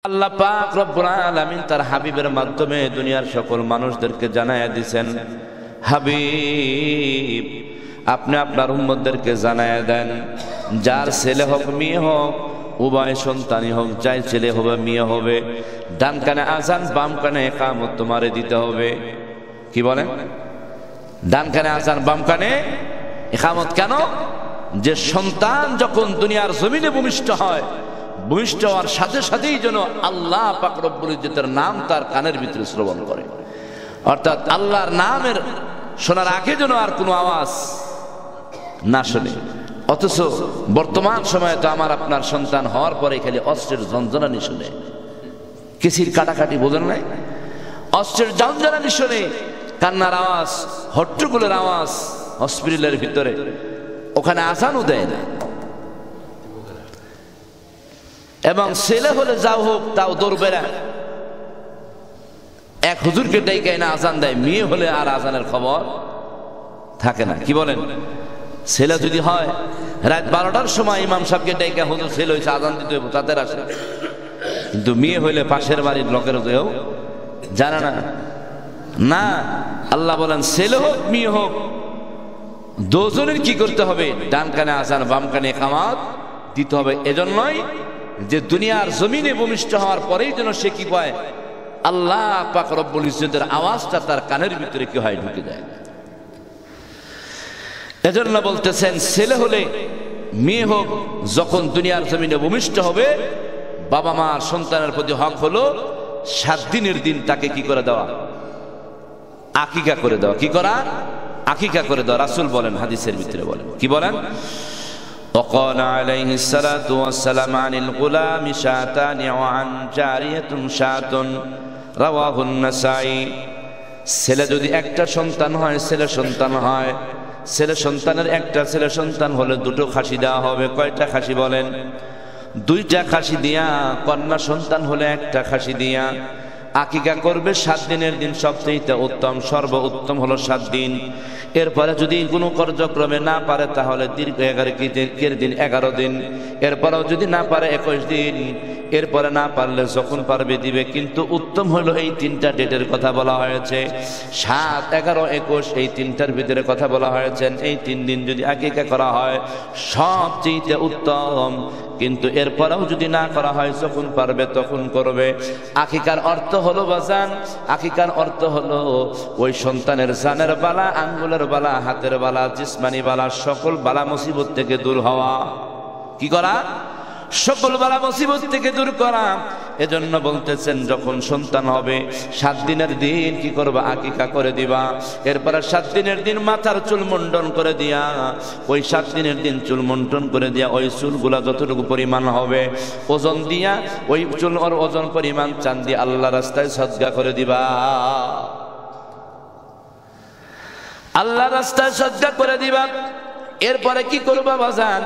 আল্লাহ পাক রব্বুল আলামিন তার হাবিবের মাধ্যমে দুনিয়ার সকল মানুষদেরকে জানায়া দিয়েছেন, হাবিব আপনি আপনার উম্মতদেরকে জানায়া দেন, যার ছেলে হোক মেয়ে হোক, উভয় সন্তানই হোক, যাই ছেলে হবে মেয়ে হবে, ডান কানে আজান বাম কানে ইকামত তোমারে দিতে হবে। কি বলেন? ডান কানে আজান বাম কানে ইকামত। কেন? যে সন্তান যখন দুনিয়ার জমিনে ভূমিষ্ঠ হয়, ভূমিষ্ঠ হওয়ার সাথে সাথেই যেন আল্লাহ পাক রব্বুল ইজ্জতের নাম তার কানের ভিতরে শ্রবণ করে, অর্থাৎ আল্লাহর নামের শোনার আগে যেন আর কোনো আওয়াজ না শোনে। অথচ বর্তমান সময়ে তো আমার আপনার সন্তান হওয়ার পরে খালি অস্ত্রের ঝঞ্ঝনানি শুনে, কিসির কাটাকাটি বোঝেন নাই, অস্ত্রের ঝঞ্ঝনানি শুনে, কান্নার আওয়াজ, হট্টগোলের আওয়াজ হসপিটালের ভিতরে, ওখানে আজানও দেয় না। এবং ছেলে হলে যাও হোক তাও দৌড়বে না, এক হুজুরকে ডেকে না আজান দেয়, মেয়ে হলে আর আজানের খবর থাকে না। কি বলেন? ছেলে যদি হয় রাত 12টার সময় ইমাম সাহেবকে ডেকে, হুজুর ছেলে হয়েছে আজান দিতে হবে, তাদের আসে। কিন্তু মেয়ে হইলে পাশের বাড়ির লোকের কেউ জানে না। না, আল্লাহ বলেন ছেলে হোক মেয়ে হোক দুজনের কি করতে হবে? ডান কানে আজান বাম কানে ইকামত দিতে হবে। এজন্যই যে দুনিয়ার জমিনে ভূমিষ্ঠ হওয়ার পরেই যেন সে কি পায়? আল্লাহ পাক রব্বুল ইজ্জতের আওয়াজটা তার কানের ভিতরে কি হয়? ঢুকে যায়। এজন্য বলতেছেন ছেলে হলে মেয়ে হোক যখন দুনিয়ার জমিনে ভূমিষ্ঠ হবে, বাবা মার সন্তানের প্রতি হক হলো 7 দিনের দিন তাকে কি করে দেওয়া? আকিকা করে দেওয়া। কি করা? আকিকা করে দেওয়া। রাসূল বলেন, হাদিসের ভিতরে বলেন, কি বলেন? وقال عليه الصلاة والسلام عن الغلام شاتان وعن جارية شاة رواه النسائي। ছেলে যদি একটা সন্তান হয়, ছেলে সন্তান হয়, ছেলে সন্তানের একটা ছেলে সন্তান হলে 2টো খাসি দেওয়া হবে। কয়টা খাসি বলেন? 2টা খাসি দিয়া। কন্যা সন্তান হলে 1টা খাসি দিয়া আকিকা করবে 7 দিনের দিন। সবচেয়ে উত্তম, সর্ব উত্তম হলো 7 দিন। এরপরে যদি কোনো কার্যক্রমে না পারে তাহলে দীর্ঘ 11 দিন 11 দিন, এরপরেও যদি না পারে 21 দিন, এরপরে না পারলে যখন পারবে দিবে। কিন্তু উত্তম হলো এই 3টা ডেটের কথা বলা হয়েছে, 7, 11, 21, এই 3টার ভিতরে কথা বলা হয়েছে। এই 3 দিন যদি আকিকা করা হয় সবচেয়ে উত্তম। কিন্তু এরপরেও যদি না করা হয় যখন পারবে তখন করবে। আকিকার অর্থ হলো বাজান, আকিকার অর্থ হলো ওই সন্তানের জানের বালা, আঙ্গুলের বালা, হাতের বালা, জিসমানি বালা, সকল বালা মুসিবত থেকে দূর হওয়া। কি করা? সকল বালা মুসিবত থেকে দূর করা। এজন্য বলতেছেন যখন সন্তান হবে 7 দিনের দিন কি করবা? আকিকা করে দিবা। এরপরে 7 দিনের দিন মাথার চুল মুন্ডন করে দিয়া, ওই 7 দিনের দিন চুল মুন্ডন করে দিয়া ওই চুলগুলা যতটুকু পরিমাণ হবে ওজন দিয়া, ওই চুল ওর ওজন পরিমাণ চাঁদি আল্লাহ রাস্তায় সদকা করে দিবা। আল্লাহ রাস্তায় সদকা করে দিবা। এরপরে কি করবা বাজান?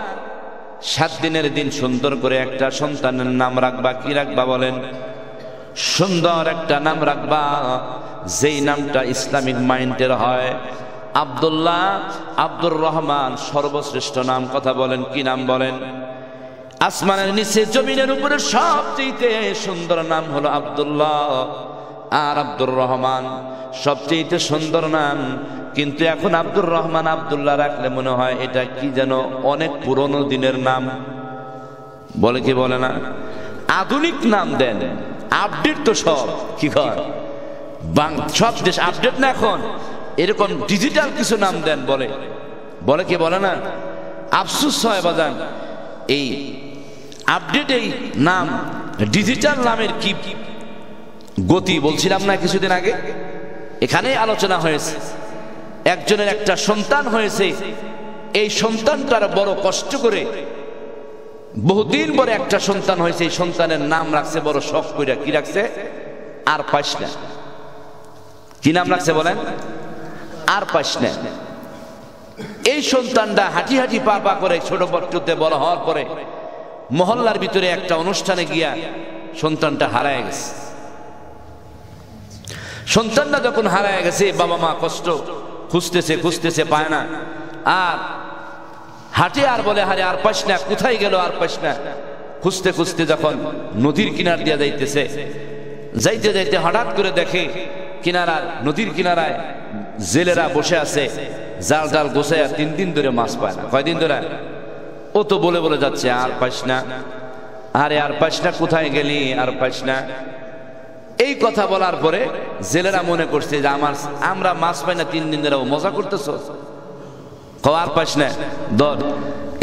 7 দিনের দিন সুন্দর করে একটা সন্তানের নাম রাখবা। কি রাখবা বলেন? সুন্দর একটা নাম রাখবা, যেই নামটা ইসলামিক মাইন্ডের হয়। আব্দুল্লাহ, আব্দুর রহমান সর্বশ্রেষ্ঠ নাম। কথা বলেন, কি নাম বলেন? আসমানের নিচে জমিনের উপরে সবচেয়ে সুন্দর নাম হলো আব্দুল্লাহ আর আব্দুর রহমান সবচেয়ে সুন্দর নাম। কিন্তু এখন আব্দুর রহমান আব্দুল্লাহ রাখলে মনে হয় এটা কি যেন অনেক পুরনো দিনের নাম। বলে কি বলে না? আধুনিক নাম দেন, আপডেট তো সব। কি কর? সব দেশ আপডেট না এখন, এরকম ডিজিটাল কিছু নাম দেন। বলে বলে কি বলে না? আফসোস হয় বাজান, এই আপডেট এই নাম ডিজিটাল নামের কি গতি। বলছিলাম না কিছুদিন আগে, এখানে আলোচনা হয়েছে, একজনের একটা সন্তান হয়েছে, এই সন্তানটার বড় কষ্ট করে বহুদিন পরে একটা সন্তান হয়েছে। এই সন্তানের নাম রাখছে বড় শখ করে। কি রাখছে? আর পাইস না। কি নাম রাখছে বলেন? আর পাইস না। এই সন্তানটা হাঁটি হাঁটি পা পা করে ছোট বট্টুতে বড় হওয়ার পরে মহল্লার ভিতরে একটা অনুষ্ঠানে গিয়া সন্তানটা হারায় গেছে। সন্তানটা যখন হারায় গেছে, বাবা মা কষ্ট খুঁজতেছে খুঁজতেছে পায় না, আর হাঁটে আর বলে হারে আর পাইস না, কোথায় গেল আর পাইস না। খুঁজতে খুঁজতে যখন নদীর কিনার দিয়ে যাইতেছে, যাইতে যাইতে হঠাৎ করে দেখে নদীর কিনারায় জেলেরা বসে আছে, জাল জাল গোছায় 3 দিন ধরে মাছ পায় না। কয়দিন ধরে? ও তো বলে বলে যাচ্ছে আর পাইস না, আরে আর পাইস না, কোথায় গেলি, আর পাইস না। এই কথা বলার পরে জেলেরা মনে করছে যে আমরা মাছ পাই না 3 দিন ধরে, ও মজা করতেছ, আর পাইস না ধর।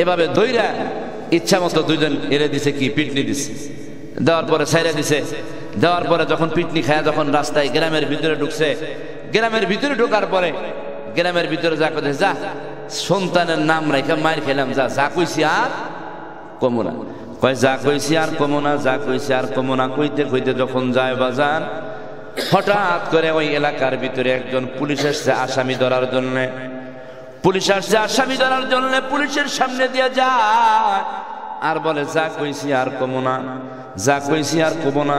এভাবে দইরা ইচ্ছা মতো দুইজন এরে দিছে, কি পিটনি দিছে, দেওয়ার পরে ছাইরা দিছে। দেওয়ার পরে যখন পিটনি খায়, যখন রাস্তায় গ্রামের ভিতরে ঢুকছে, গ্রামের ভিতরে ঢোকার পরে গ্রামের ভিতরে যা কথা, যা সন্তানের নাম রেখে মার খেলাম, যা কইছি আর কমো না। কয় যা কইছি আর কমো না, যা কইছি আর কমো না কইতে কইতে যখন যায় বাজান, হঠাৎ করে ওই এলাকার ভিতরে একজন পুলিশ আসছে আসামি ধরার জন্য। পুলিশ আসছে আসামি ধরার জন্য, পুলিশের সামনে দিয়ে যায় আর বলে যা কইছি আর কমো না, যা কইছি আর কমো না।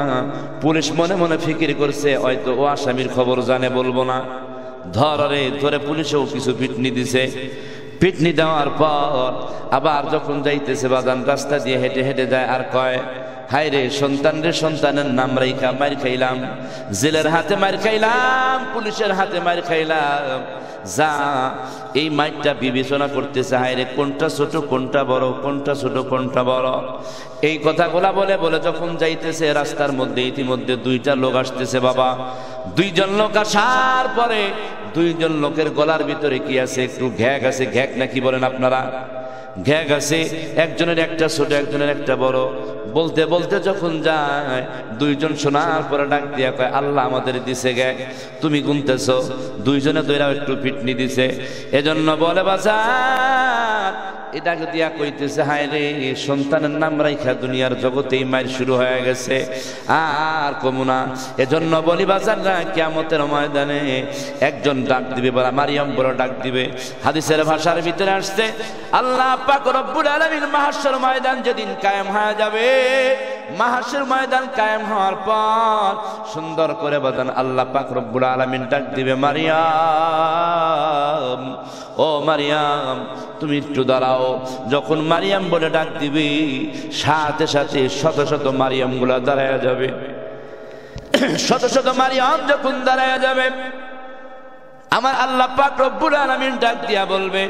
পুলিশ মনে মনে ফিকির করছে হয়তো ও আসামির খবর জানে, বলবো না, ধরে ধরে পুলিশেও কিছু পিটনি দিছে। পিটনি দেওয়ার পর আবার যখন যাইতেছে বাজান, রাস্তা দিয়ে হেঁটে হেঁটে যায় আর কয়, হায় রে সন্তান রে, সন্তানের নাম রাইখা মার খাইলাম, জেলের হাতে মার খাইলাম, পুলিশের হাতে মার খাইলাম। যা এই মাইরটা বিবেচনা করতেছে, হায় রে কোনটা ছোট কোনটা বড়, কোনটা ছোট কোনটা বড়। এই কথাগুলা বলে বলে যখন যাইতেছে, রাস্তার মধ্যে ইতিমধ্যে 2টা লোক আসতেছে বাবা। 2জন লোক আসার পরে 2জন লোকের গলার ভিতরে কি আছে, একটু ঘ্যাগ আছে, ঘ্যাগ নাকি বলেন আপনারা, ঘ্যাগ আছে। একজনের একটা ছোট, একজনের একটা বড়। বলতে বলতে যখন যায়, 2জন শোনার পরে ডাক দিয়া কয়, আল্লাহ আমাদের দিছে ঘ্যাগ, তুমি গুনতেছ। 2জনে দইরাও একটু পিটনি দিছে। এজন্য বলে বাজার, এটা দিয়া কইতেছে, হায় রে সন্তানের নাম রাইখা দুনিয়ার জগতেই মার শুরু হয়ে গেছে, আর কমু না। এজন্য বলি বাজার না, কিয়ামতের ময়দানে একজন ডাক দিবে, বলা মারিয়াম বড় ডাক দিবে। হাদিসের ভাষার ভিতরে আসছে, আল্লাহ পাক রব্বুল আলামিন মাহশর ময়দান যেদিন কায়েম হয়ে যাবে, মাহশর ময়দান কায়েম হওয়ার পর সুন্দর করে বাজান আল্লাহ পাক রব্বুল আলামিন ডাক দিবে, মারিয়াম, ও মারিয়াম তুমি একটু দাঁড়াও। যখন মারিয়াম বলে ডাক দিবি, সাথে সাথে শত শত মারিয়াম গুলা দাঁড়ায় যাবে। শত শত মারিয়াম যখন দাঁড়ায় যাবে, আমার আল্লাহ পাক রব্বুল আলামিন ডাক দিয়া বলবে,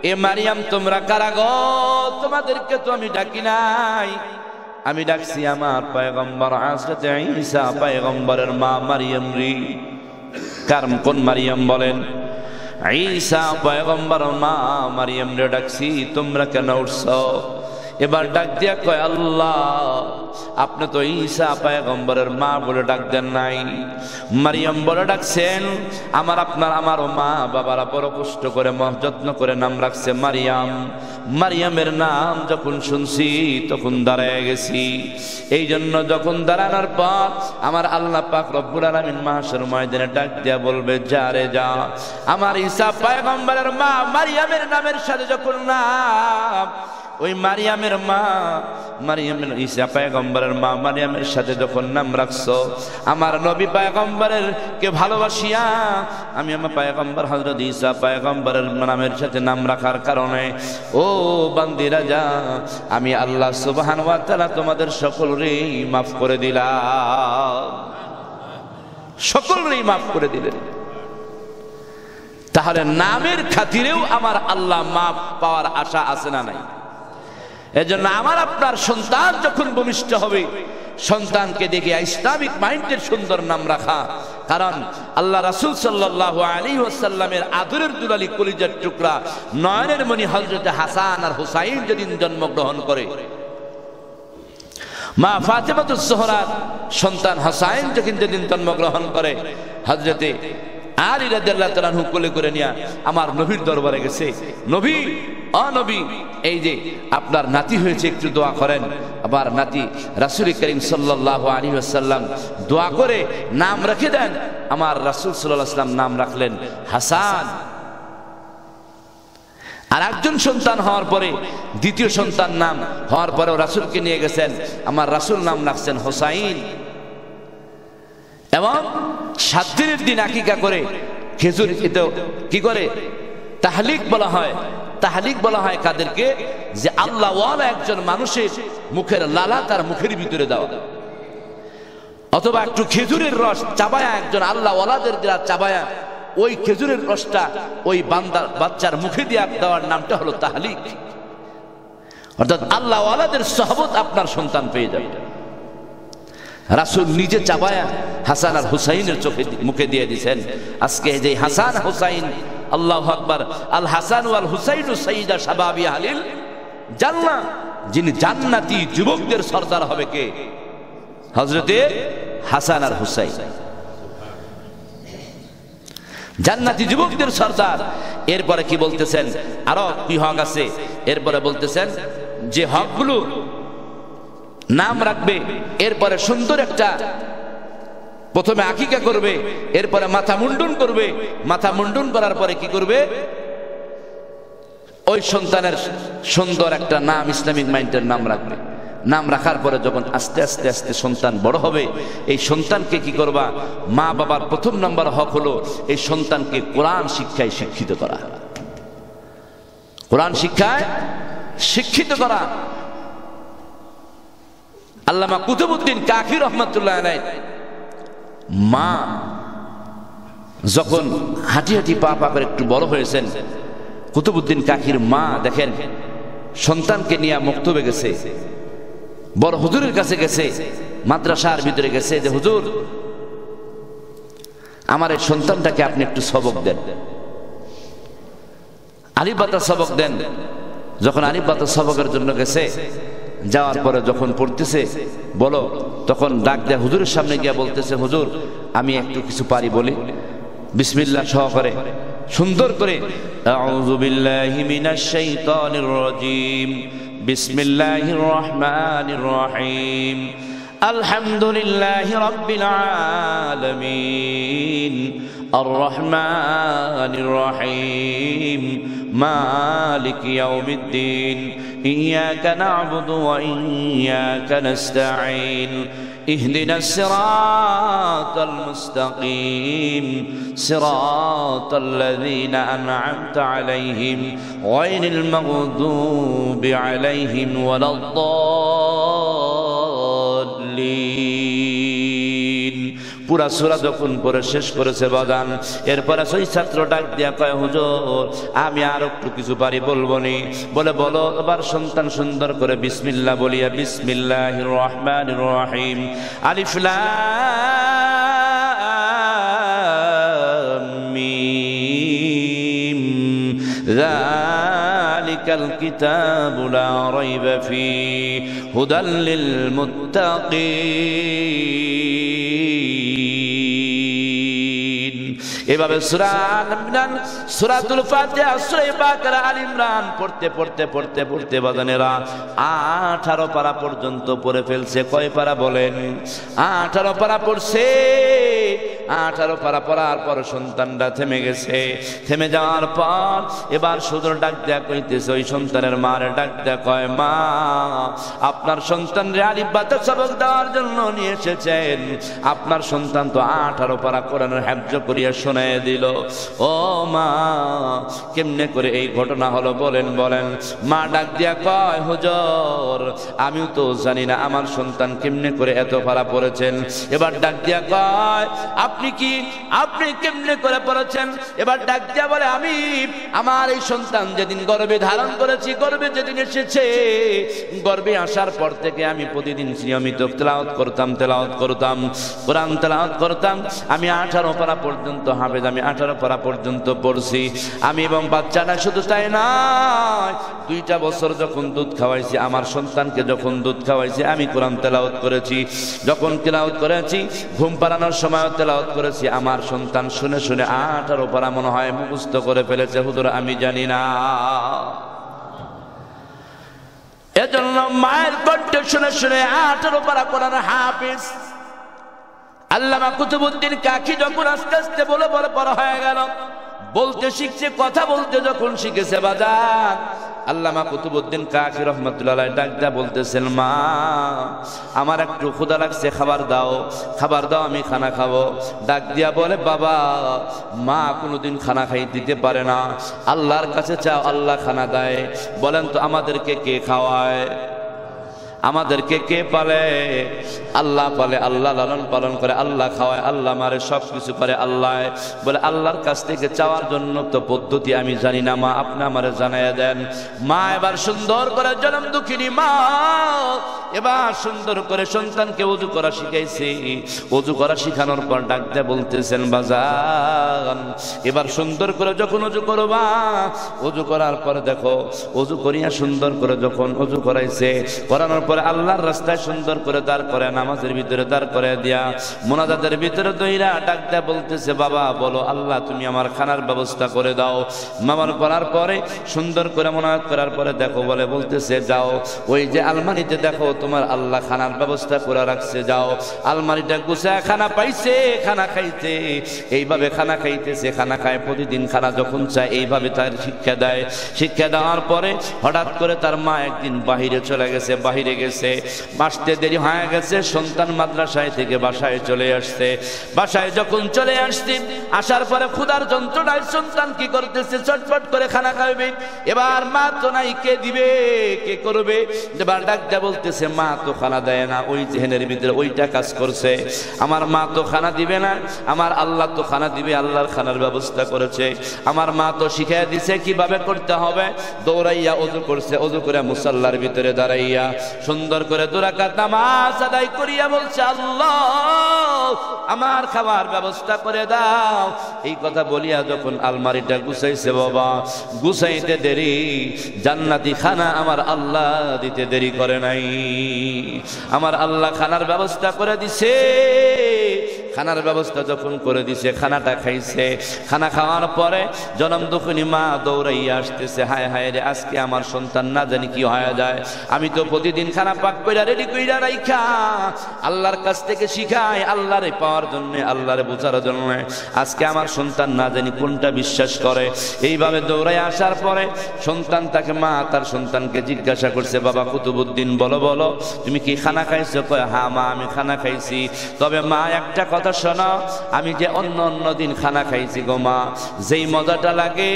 এ মারিয়াম তোমরা কারা গো? তোমাদেরকে তো আমি ডাকি নাই, আমি ডাকছি আমার পয়গম্বর হযরত ঈসা পয়গম্বরের মা মারিয়াম রে। কারণ কোন মারিয়াম বলেন? ঈসা পয়গম্বরের মা মারিয়াম রে ডাকছি, তোমরা কেন উঠছো? এবার ডাক দিয়া কয়, আল্লাহ আপনি তো ঈসা পয়গম্বরের মা বলে ডাক দেন নাই, মারিয়াম বলে ডাকছেন। আমার মা বাবারা বড় কষ্ট করে যত্ন করে নাম রাখছে মারিয়াম। মারিয়ামের নাম যখন শুনছি তখন দাঁড়ায় গেছি। এই জন্য যখন দাঁড়ানোর পর আমার আল্লাহ পাক রব্বুল আলামিন মাহশর ময়দানে ডাক দিয়া বলবে, যা রে যা, আমার ঈসা পয়গম্বরের মা মারিয়ামের নামের সাথে যখন নাম, ওই মারিয়ামের মা, মারিয়ামের ঈসা পয়গম্বরের মা মারিয়ামের সাথে যখন নাম রাখছো, আমার নবী পয়গম্বরের কে ভালোবাসিয়া আমি আমার পয়গম্বর হযরত ঈসা পয়গম্বরের নামের সাথে নাম রাখার কারণে, ও বান্দিরা যা, আমি আল্লাহ সুবহানাহু ওয়া তাআলা তোমাদের সকলেরই মাফ করে দিলাম, সকলেরই মাফ করে দিলেন। তাহলে নামের খাতিরেও আমার আল্লাহ মাফ পাওয়ার আশা আছে না নাই? এজন্য আমার আপনার সন্তান যখন ভূমিষ্ঠ হবে, সন্তানকে দেখে ইসলামিক মাইন্ডের সুন্দর নাম রাখা। কারণ আল্লাহ রাসূল সাল্লাল্লাহু আলাইহি ওয়াসাল্লামের আদরের দুলালি কলিজার টুকরা নয়নের মণি হযরত হাসান আর হুসাইন যেদিন জন্মগ্রহণ করে, মা ফাতেমাতুজ জোহরার সন্তান হুসাইন যেদিন জন্মগ্রহণ করে, হযরতে আলী রাদিয়াল্লাহু তাআলা আনহু কোলে করে নিয়ে আমার নবীর দরবারে গেছে, নবী ও নবী, এই যে আপনার নাতি হয়েছে, একটু দোয়া করেন। আবার নাতি রাসূল করিম সাল্লাল্লাহু আলাইহি ওয়াসাল্লাম দোয়া করে নাম রেখে দেন। আমার রাসূল সাল্লাল্লাহু আলাইহি ওয়াসাল্লাম নাম রাখলেন হাসান। আর একজন সন্তান হওয়ার পরে, দ্বিতীয় সন্তান নাম হওয়ার পরেও রাসূলকে নিয়ে গেছেন, আমার রাসূল নাম রাখছেন হুসাইন। এবং 7 দিনের দিন আকিকা করে খেজুর কি করে তাহলিক বলা হয়, তাহলিক বলা হয় কাদেরকে? যে আল্লাহ ওয়ালা একজন মানুষের মুখের লালা তার মুখের ভিতরে দেওয়া, অথবা একটু খেজুরের রস চাবায়া একজন আল্লাহ ওয়ালাদের যারা চাবায়া ওই খেজুরের রসটা ওই বান্দার বাচ্চার মুখে দিয়ে দেওয়ার নামটা হলো তাহলিক। অর্থাৎ আল্লাহ ওয়ালাদের সহবত আপনার সন্তান পেয়ে যাবে। রাসূল নিজে চাবায়া হাসান আর হুসাইনের চোখে মুখে দিয়ে দিয়েছেন। আজকে যে হাসান হুসাইন, আল্লাহু আকবার, আল হাসান ওয়াল হুসাইনু সাইয়্যিদা শাবাবি আহলিল জান্নাহ, যিনি জান্নাতি যুবকদের সরদার হবে কে? হযরতে হাসান আর হুসাইন, জান্নাতি যুবকদের সরদার। এরপরে কি বলতেছেন? আরো কি হক আছে? এরপরে বলতেছেন যে হকগুলো নাম রাখবে, এরপরে সুন্দর একটা প্রথমে আকিকা করবে, এরপরে মাথা মুন্ডন করবে, মাথা মুন্ডন করার পরে কি করবে? ওই সন্তানের সুন্দর একটা নাম, ইসলামিক মাইন্ডের নাম রাখবে। নাম রাখার পরে যখন আস্তে আস্তে আস্তে সন্তান বড় হবে, এই সন্তানকে কি করবা? মা বাবার প্রথম নম্বর হক হলো এই সন্তানকে কোরআন শিক্ষায় শিক্ষিত করা, কোরআন শিক্ষায় শিক্ষিত করা। আল্লামা কুতুবউদ্দিন কাকি রহমাতুল্লাহ আলাইহি মা যখন হাঁটি হাঁটি পা পা করে একটু বড় হয়েছেন, কুতুবউদ্দিন কাকির মা দেখেন সন্তানকে নিয়ে মক্তবে গেছে, বড় হুজুরের কাছে গেছে, মাদ্রাসার ভিতরে গেছে যে হুজুর আমার এই সন্তানটাকে আপনি একটু সবক দেন, আলিফ বাতা সবক দেন। যখন আলিফ বাতা সবকের জন্য গেছে, যাওয়ার পরে যখন পড়তেছে বলো, তখন ডাক দেয়া হুজুরের সামনে গিয়া বলতেছে, হুজুর আমি একটু কিছু পারি বলি। বিসমিল্লাহ সহকারে সুন্দর করে আউযু বিল্লাহি মিনাশ শাইতানির রাজীম, বিসমিল্লাহির রহমানির রহিম, আলহামদুলিল্লাহি রাব্বিল আলামিন, আর রহমানির রহিম, মালিক ইয়াউমিদ্দিন, ইয়াকা না'বুদু ওয়া ইয়াকা নাস্তাঈন, اهدنا الصراط المستقيم صراط الذين أنعمت عليهم غير المغضوب عليهم ولا الضالين। পুরা সূরা যখন পড়ে শেষ করেছে বাজান, এরপরে সেই ছাত্র ডাক দিয়া কয়, হুজুর আমি আর একটু কিছু পারি বলবো নি। বলে বলো। এবার সন্তান সুন্দর করে বিসমিল্লাহ বলিয়া বিসমিল্লাহির রহমানির রহিম, আলিফ লাম মিম, যালিকাল কিতাবু লা রাইবা ফীহি হুদাল লিল মুত্তাকিন। এভাবে সূরাতুল ফাতিহা, সূরা বাকারা, আল ইমরান পড়তে পড়তে পড়তে পড়তে বাজানেরা 18 পারা পর্যন্ত পড়ে ফেলছে। কয় পারা বলেন? 18 পারা পড়ছে। 18 পারা পড়ার পর সন্তানটা থেমে গেছে। থেমে যাওয়ার পর এবার সুদূর ডাক দেয়া কইতেছে, ওই সন্তানের মারে ডাক দেয়া কয়, মা আপনার সন্তানরে আলিফ বাতা সবক দেওয়ার জন্য নিয়ে এসেছেন। আপনার সন্তান তো 18 পারা কোরআনের হিফজ করিয়া শোনায় দিল। ও মা কেমনে করে এই ঘটনা হলো বলেন বলেন। মা ডাক দিয়া কয়, হুজুর আমিও তো জানি না আমার সন্তান কেমনে করে এত পারা পড়েছেন। এবার ডাক দিয়া কয়, আপনি কেমনে করে পড়েছেন? এবার ডাক দিয়া বলে, আমি আমার এই সন্তান যেদিন গর্ভে ধারণ করেছি, গর্ভে যেদিন এসেছে, গর্ভে আসার পর থেকে আমি প্রতিদিন নিয়মিত তেলাওয়াত করতাম, কোরআন তেলাওয়াত করতাম। আমি 18 পারা পর্যন্ত হাফেজ, আমি 18 পারা পর্যন্ত পড়ছি। আমি এবং বাচ্চাটা শুধু তাই নয়, 2টা বছর যখন দুধ খাওয়াইছি, আমার সন্তানকে যখন দুধ খাওয়াইছি, আমি কোরআন তেলাওয়াত করেছি। যখন তেলাওয়াত করেছি, ঘুম পাড়ানোর সময় তেলাওয়াত করেছি। আমার সন্তান শুনে শুনে 18 পারা মনে হয় মুখস্থ করে ফেলেছে। হুজুর আমি জানি না। এজন্য মায়ের কণ্ঠ শুনে শুনে 18 পারা কোরআন হাফেজ। আল্লামা কুতুবউদ্দিন কাকি যখন আস্তে আস্তে বলে বড় হয়ে গেল, বলতে শিখছে, কথা বলতে যখন শিখেছে বাজার, আল্লামা কুতুবউদ্দিন কাকি রহমাতুল্লাহ আলাইহি ডাক দিয়া বলতেছেন, মা আমার একটু ক্ষুধা লাগছে, খাবার দাও, খাবার দাও, আমি খানা খাবো। ডাক দিয়া বলে, বাবা মা কোনোদিন খানা খাই দিতে পারে না, আল্লাহর কাছে চাও, আল্লাহ খানা দেয়। বলেন তো আমাদেরকে কে খাওয়ায়? আমাদেরকে কে পালে? আল্লাহ পালে, আল্লাহ লালন পালন করে, আল্লাহ খাওয়ায়, আল্লাহ মারে, সব কিছু করে আল্লাহ। বলে আল্লাহর কাছ থেকে চাওয়ার জন্য তো পদ্ধতি আমি জানি না, মা আপনি আমারে জানাইয়া দেন। মা এবার সুন্দর করে জনম দুঃখিনী মা এবার সুন্দর করে সন্তানকে ওযু করা শিখাইছে। ওযু করা শিখানোর পর ডাক দিয়ে বলতেছেন, বাজান এবার সুন্দর করে যখন ওযু করবা, ওযু করার পরে দেখো, ওযু করিয়া সুন্দর করে যখন ওযু করাইছে, করানোর পরে আল্লাহর রাস্তায় সুন্দর করে দাঁড় করে, নামাজের ভিতরে দাঁড় করে দিয়া মুনাজাতের ভিতরে দইরা ডাক দিয়া বলতেছে, বাবা বলো আল্লাহ তুমি আমার খানার ব্যবস্থা করে দাও। মামার করার পরে সুন্দর করে মুনাজাত করার পরে দেখো বলে বলতেছে, যাও ওই যে আলমারিতে দেখো তোমার আল্লাহ খানার ব্যবস্থা করে রাখছে, যাও আলমারিটা গুছায় খানা পাইছে, খানা খাইতে, এইভাবে খানা খাইতেছে, খানা খায়, প্রতিদিন খানা যখন চায় এইভাবে তার শিক্ষা দেয়। শিক্ষা দেওয়ার পরে হঠাৎ করে তার মা একদিন বাহিরে চলে গেছে, বাহিরে গেছে, আসতে দেরি হয়ে গেছে, সন্তান মাদ্রাসায় থেকে বাসায় চলে আসছে। বাসায় যখন চলে আসছে, আসার পরে ক্ষুধার যন্ত্রণায় সন্তান কি করতেছে, চটপট করে খানা খাবে। এবার মা তো নাই, কে দিবে, কে করবে? এবার ডাক দেয়া বলতেছে, মা তো খানা দেয় না, ওই জেহেনের ভিতরে ওইটা কাজ করছে, আমার মা তো খানা দিবে না, আমার আল্লাহ তো খানা দিবে, আল্লাহর খানার ব্যবস্থা করেছে, আমার মা তো শিখিয়ে দিছে কিভাবে করতে হবে। দৌড়াইয়া ওযু করছে, ওযু করে মুসাল্লার ভিতরে দাঁড়াইয়া সুন্দর করে 2 রাকাত নামাজ আদায় করিয়া বলছে, আল্লাহ আমার খাবার ব্যবস্থা করে দাও। এই কথা বলিয়া যখন আলমারিটা গুছাইছে, বাবা গুছাইতে দেরি, জান্নাতি খানা আমার আল্লাহ দিতে দেরি করে নাই, আমার আল্লাহ খানার ব্যবস্থা করে দিছে। খানার ব্যবস্থা যখন করে দিছে, খানাটা খাইছে। খানা খাওয়ার পরে জনম দুঃখিনী মা দৌড়াইয়া আসতেছে, হায় হায় রে আজকে আমার সন্তান না জানি কি হয়ে যায়, আমি তো প্রতিদিন খানা পাক কইরা রেডি কইরা রাইখা আল্লাহর কাছ থেকে শিখাই, আল্লাহরে পাওয়ার জন্য, আল্লাহরে বোঝার জন্য, আজকে আমার সন্তান না জানি কোনটা বিশ্বাস করে। এইভাবে দৌড়াই আসার পরে সন্তান তাকে, মা তার সন্তানকে জিজ্ঞাসা করছে, বাবা কুতুবউদ্দিন বলো বলো তুমি কি খানা খাইছো? কয় হ্যাঁ মা আমি খানা খাইছি, তবে মা একটা কথা শোনো, আমি যে অন্য দিন খানা খাইছি গো মা, যেই মজাটা লাগে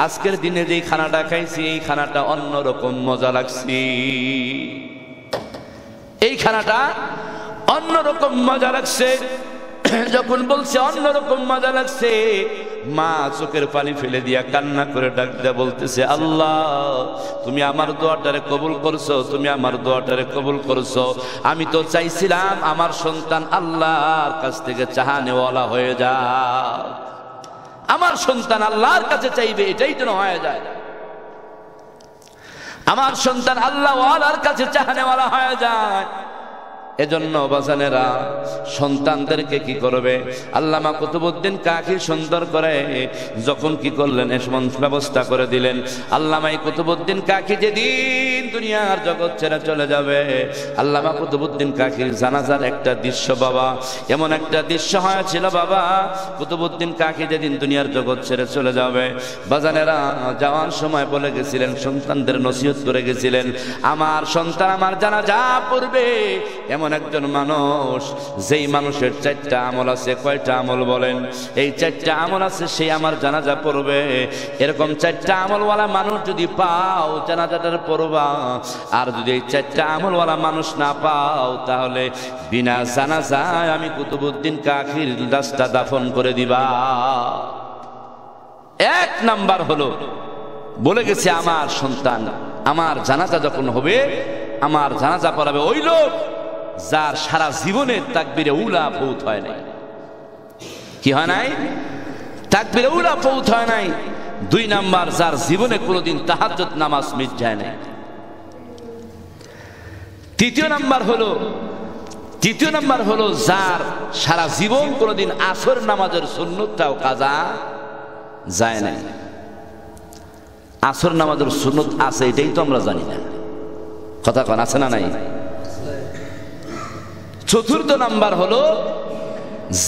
আজকের দিনে যেই খানাটা খাইছি, এই খানাটা অন্যরকম মজা লাগছে, এই খানাটা অন্যরকম মজা লাগছে। যখন বলছে অন্যরকম মজা লাগছে, মা চোখের পানি ফেলে দিয়া কান্না করে ডাক দিয়া বলতেছে, আল্লাহ তুমি আমার দোয়াটারে কবুল করছো, তুমি আমার দোয়াটারে কবুল করছো। আমি তো চাইছিলাম আমার সন্তান আল্লাহর কাছ থেকে চাহানেওয়ালা হয়ে যায়, আমার সন্তান আল্লাহর কাছে চাইবে, এটাই যেন হয়ে যায়, আমার সন্তান আল্লাহ ওয়ালার কাছে চাহানেওয়ালা হয়ে যায়। এজন্য বাজানেরা সন্তানদেরকে কি করবে, আল্লামা কুতুবউদ্দিন কাকি সুন্দর করে যখন কি করলেন, এমন ব্যবস্থা করে দিলেন। আল্লামা কুতুবউদ্দিন কাকি যেদিন দুনিয়ার জগৎ ছেড়ে চলে যাবে, আল্লামা কুতুবউদ্দিন কাকির জানাজার একটা দৃশ্য, বাবা এমন একটা দৃশ্য হয়েছিল, বাবা কুতুবউদ্দিন কাকি যেদিন দুনিয়ার জগৎ ছেড়ে চলে যাবে, বাজানেরা যাওয়ার সময় বলে গেছিলেন, সন্তানদের নসিহত করে গেছিলেন, আমার সন্তান আমার জানাজা পড়বে এমন একজন মানুষ, যেই মানুষের 4টা আমল আছে। কয়টা আমল বলেন? এই 4টা আমল আছে, সেই আমার জানাজা পড়বে। এরকম 4টা আমলওয়ালা মানুষ যদি পাও জানাজাটার পড়বা, আর যদি এই 4টা আমলওয়ালা মানুষ না পাও, তাহলে বিনা জানাজায় আমি কুতুবউদ্দিন কাকির লাশটা দাফন করে দিবা। 1 নাম্বার হলো বলে গেছে, আমার সন্তান আমার জানাজা যখন হবে, আমার জানাজা পড়াবে ওই লোক যার সারা জীবনের তাকবীরে উলা ফৌত হয় নাই। কি হয় নাই? তাকবীরে উলা ফৌত হয় নাই। 2 নাম্বার, যার জীবনে কোনোদিন তাহাজ্জুদ নামাজ মিস যায় নাই। 3 নাম্বার হলো যার সারা জীবন কোনোদিন আসর নামাজের সুন্নতটাও কাজা যায় নাই। আসর নামাজের সুন্নত আছে, এটাই তো আমরা জানি না, কথা কোন আছে না নাই? 4 নাম্বার হলো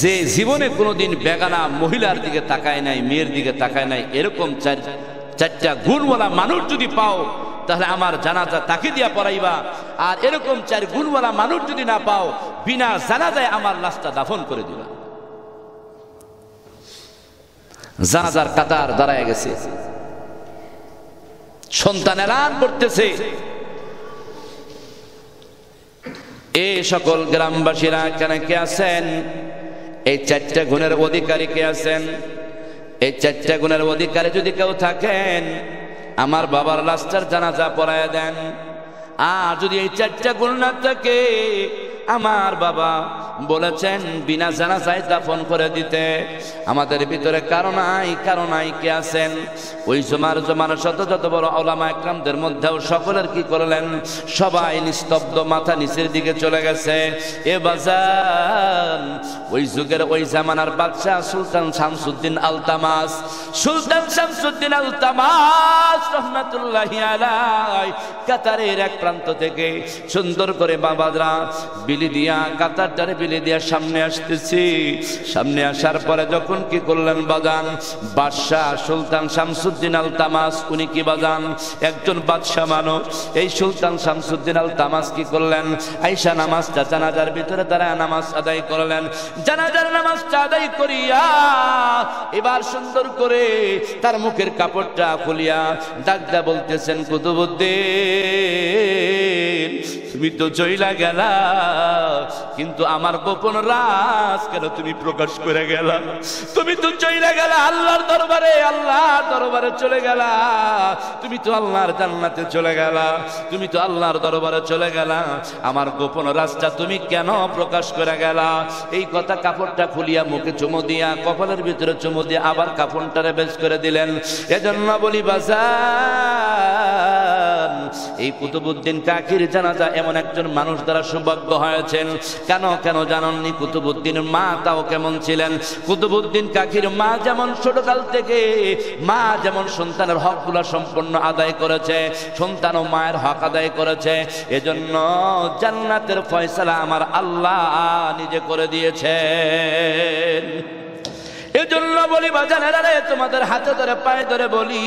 যে জীবনে কোনোদিন বেগানা মহিলার দিকে তাকায় নাই, মেয়ের দিকে তাকায় নাই, এরকম 4টা গুণওয়ালা মানুষ যদি পাও, তাহলে আমার জানাজা তাকে দিয়া পড়াইবা। আর এরকম 4 গুণওয়ালা মানুষ যদি না পাও, বিনা জানাজায় আমার লাশটা দাফন করে দিবা। জানাজার কাতার দাঁড়ায় গেছে, সন্তান এলান করতেছে, এ সকল গ্রামবাসীরা এখানে কে আছেন? এই 4টা গুণের অধিকারী কে আছেন? এই 4টা গুণের অধিকারী যদি কেউ থাকেন, আমার বাবার লাশটার জানাজা পড়ায় দেন। আর যদি এই 4টা গুণ না থাকে, আমার বাবা বলেছেন বিনা জানাজায় দাফন করে দিতে। আমাদের ভিতরে কারো নাই কে আছেন? ওই জমার শত যত বড় ওলামা একরামদের মধ্যেও সকলের কি করলেন? সবাই নিস্তব্ধ, মাথা নিচের দিকে চলে গেছে। এ বাজান, ওই যুগের ওই জামানার বাদশাহ সুলতান শামসুদ্দিন আলতামাস, রহমাতুল্লাহি আলাইহি কাতারের এক প্রান্ত থেকে সুন্দর করে বাবারা বিলি দিয়া, কাতারটারে বিলি দিয়া সামনে আসতেছি। সামনে আসার পরে যখন কি করলেন বাজান, বাদশাহ সুলতান শামসুদ্দিন আলতামাস, উনি কি বাজান? একজন বাদশাহ মানুষ। এই সুলতান শামসুদ্দিন আলতামাস কি করলেন? আইসা নামাজটা জানাজার ভিতরে দাঁড়ায় নামাজ আদায় করলেন। জানাজার নামাজটা আদায় করিয়া এবার সুন্দর করে তার মুখের কাপড়টা খুলিয়া ডাকদা বলতেছেন, কুতুবউদ্দিন, তুমি তো চইলা গেলা, কিন্তু আমার গোপন রাজ কেন তুমি প্রকাশ করে গেলা? তুমি তো চইলা গেলা আল্লাহর দরবারে চলে গেলা, তুমি তো আল্লাহর জান্নাতে চলে গেলা, তুমি তো আল্লাহর দরবারে চলে গেলা, আমার গোপন রাজটা তুমি কেন প্রকাশ করে গেলা? এই কথা কাপড়টা খুলিয়া মুখে চুমো দিয়া, কপালের ভিতরে চুমো দিয়ে আবার কাপড়টারে বেশ করে দিলেন। এজন্য বলি বাজার, এই কুতুবউদ্দিন কাকির জানাজা এমন একজন মানুষ দ্বারা সৌভাগ্য হয়েছেন। কেন জানেননি? কুতুবউদ্দিনের মা তাও কেমন ছিলেন? কুতুবউদ্দিন কাকির মা যেমন ছোটকাল থেকে মা যেমন সন্তানের হকগুলো সম্পূর্ণ আদায় করেছে, সন্তানও মায়ের হক আদায় করেছে। এজন্য জান্নাতের ফয়সালা আমার আল্লাহ নিজে করে দিয়েছেন। এজন্য বলি বাজানেরা রে, তোমাদের হাতে ধরে পায়ে ধরে বলি,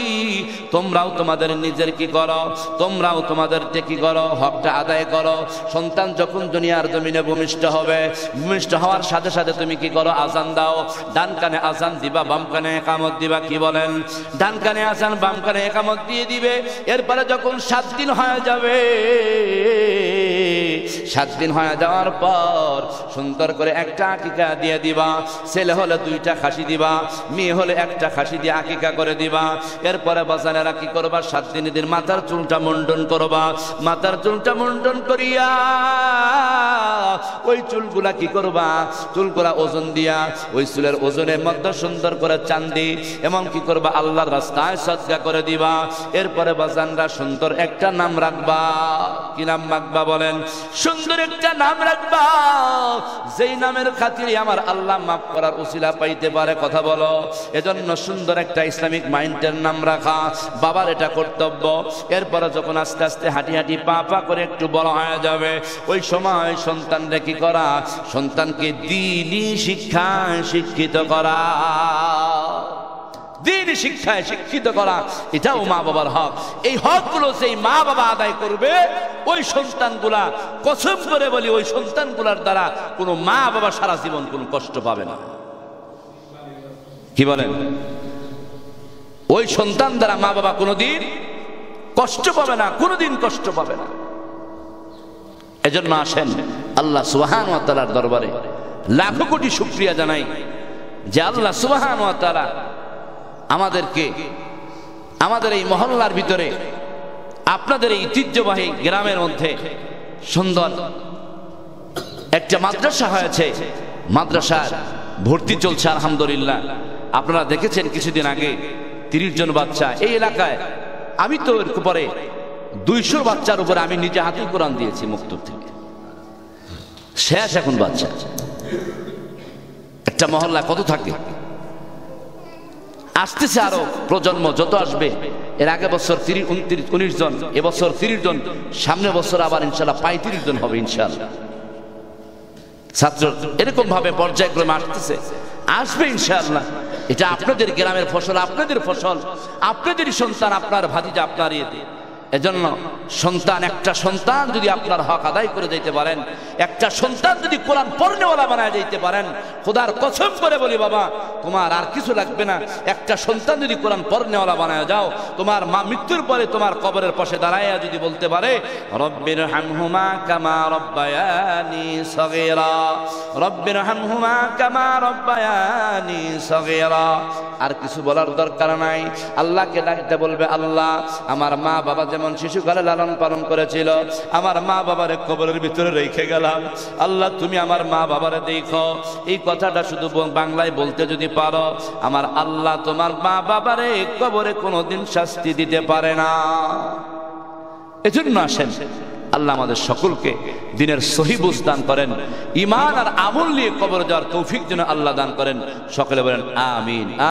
তোমরাও তোমাদের নিজের কি করো, তোমরাও তোমাদের কি করো, হকটা আদায় করো। সন্তান যখন দুনিয়ার জমিনে ভূমিষ্ঠ হবে, ভূমিষ্ঠ হওয়ার সাথে সাথে তুমি কি করো? আজান দাও। ডান কানে আজান দিবা, বাম কানে একামত দিবা। কি বলেন? ডান কানে আজান, বাম কানে একামত দিয়ে দিবে। এরপরে যখন 7 দিন হয়ে যাবে, 7 দিন হয়ে যাওয়ার পর সুন্দর করে একটা আকিকা দিয়ে দিবা। ছেলে হলে 2টা খাসি দিবা, মেয়ে হলে 1টা খাসি দিয়ে আকিকা করে দিবা। এরপরে বাজানেরা কি করবা? 7 দিন মাথার চুলটা মুন্ডন করবা। মাথার চুলটা মুন্ডন করিয়া ওই চুলগুলা কি করবা? চুলগুলা ওজন দিয়া, ওই চুলের ওজনের মধ্যে সুন্দর করে চাঁদি এমন কি করবা? আল্লাহর রাস্তায় সদকা করে দিবা। এরপরে বাজানরা সুন্দর একটা নাম রাখবা। কি নাম রাখবা বলেন? সুন্দর একটা নাম রাখবা, যেই নামের খাতিরে আমার আল্লাহ মাফ করার উসিলা পাইতে পারে। কথা বলো। এজন্য সুন্দর একটা ইসলামিক মাইন্ডের নাম রাখা বাবার এটা কর্তব্য। এরপরে যখন আস্তে আস্তে হাঁটি হাঁটি পা পা করে একটু বড় হয়ে যাবে, ওই সময় সন্তানরা কি করা? সন্তানকে দ্বীনি শিক্ষায় শিক্ষিত করা। দ্বীনি শিক্ষায় শিক্ষিত করা এটাও মা বাবার হক। এই হকগুলো সেই মা বাবা আদায় করবে, ওই সন্তানগুলা, কসম করে বলি, ওই সন্তানগুলার দ্বারা কোনো মা বাবা সারা জীবন কোনো কষ্ট পাবে না। কি বলেন? ওই সন্তান দ্বারা মা বাবা কোনোদিন কষ্ট পাবে না, কোনোদিন কষ্ট পাবে না। এজন্য আসেন আল্লাহ সুবহানাহু ওয়া তাআলার দরবারে লাখো কোটি শুকরিয়া জানাই যে আল্লাহ সুবহানাহু ওয়া তাআলা আমাদেরকে আমাদের এই মহল্লার ভিতরে, আপনাদের এই ঐতিহ্যবাহী গ্রামের মধ্যে সুন্দর একটা মাদ্রাসা হয়েছে। মাদ্রাসার ভর্তি চলছে আলহামদুলিল্লাহ। আপনারা দেখেছেন কিছুদিন আগে 30 জন বাচ্চা এই এলাকায়। আমি তো এর পরে 200 বাচ্চার উপরে আমি নিজে হাতে কোরআন দিয়েছি মুক্তব থেকে। শেষ এখন বাচ্চা। একটা মহল্লা কত থাকে? আসতেছে আরো প্রজন্ম যত আসবে। এর আগে বছর 19 জন, এবছর 30 জন, সামনে বছর আবার ইনশাআল্লাহ 35 জন হবে ইনশাআল্লাহ। ছাত্র এরকম ভাবে পর্যায়ক্রমে আসতেছে, আসবে ইনশাআল্লাহ। এটা আপনাদের গ্রামের ফসল, আপনাদের ফসল, আপনাদেরই সন্তান, আপনার ভাতিজা, আপনার ইয়েতে। এজন্য সন্তান, একটা সন্তান যদি আপনার হক আদায় করে যেতে পারেন, একটা সন্তান যদি কোরআন পড়নেওয়ালা বানায় যেতে পারেন, খোদার কসম করে বলি বাবা, তোমার আর কিছু লাগবে না। একটা সন্তান যদি কোরআন পড়নেওয়ালা বানায় যাও, তোমার মা মৃত্যুর পরে তোমার কবরের পাশে দাঁড়াইয়া যদি বলতে পারে, রব্বির হামহুমা কামা রব্বায়ানি সগীরা, রব্বির হামহুমা কামা রব্বায়ানি সগীরা, আর কিছু বলার দরকার নাই। আল্লাহকে ডাকতে বলবে, আল্লাহ আমার মা বাবা যেমন শিশুকালে লালন পালন করেছিল, আমার মা বাবারে কবরের ভিতরে রেখে গেলাম, আল্লাহ তুমি আমার মা বাবারে দেখো। এই কথাটা শুধু বাংলায় বলতে যদি পারো, আমার আল্লাহ তোমার মা বাবারে কবরে কোনোদিন শাস্তি দিতে পারে না। এজন্য আসেন, আল্লাহ আমাদের সকলকে দিনের সহি বুঝ দান করেন, ঈমান আর আমল নিয়ে কবরে যাওয়ার তৌফিক যেন আল্লাহ দান করেন। সকলে বলেন আমিন।